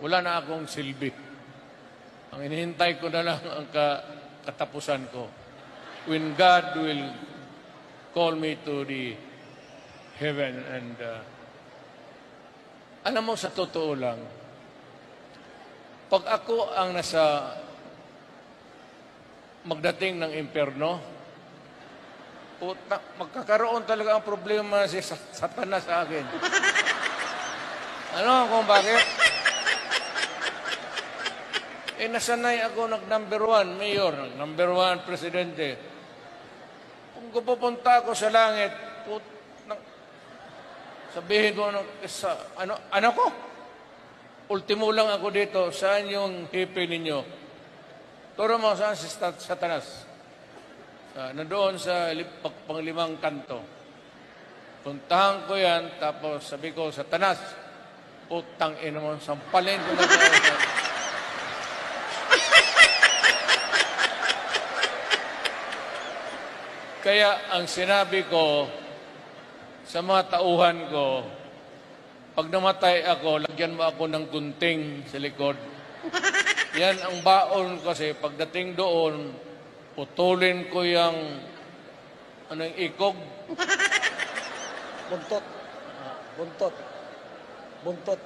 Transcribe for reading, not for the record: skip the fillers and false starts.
Wala na akong silbi. Ang inihintay ko na lang ang katapusan ko. When God will call me to the heaven and alam mo, sa totoo lang, pag ako ang nasa magdating ng impyerno, magkakaroon talaga ang problema si Satanas sa akin. Ano kung bakit? Nasanay ako nag-number 1 mayor, nag-number 1 presidente. Kung pupunta ako sa langit, sabihin ko, ano ko? Ultimo lang ako dito, saan yung hipi ninyo? Turo mo, saan si Satanas? Nandoon sa panglimang kanto. Puntahan ko yan, tapos sabi ko, Satanas, putang ina mo, sampalin ko na tayo. Kaya ang sinabi ko sa mga tauhan ko, pag namatay ako, lagyan mo ako ng gunting sa likod. Yan ang baon kasi pagdating doon, putulin ko yung ikog. Buntot. Buntot. Buntot.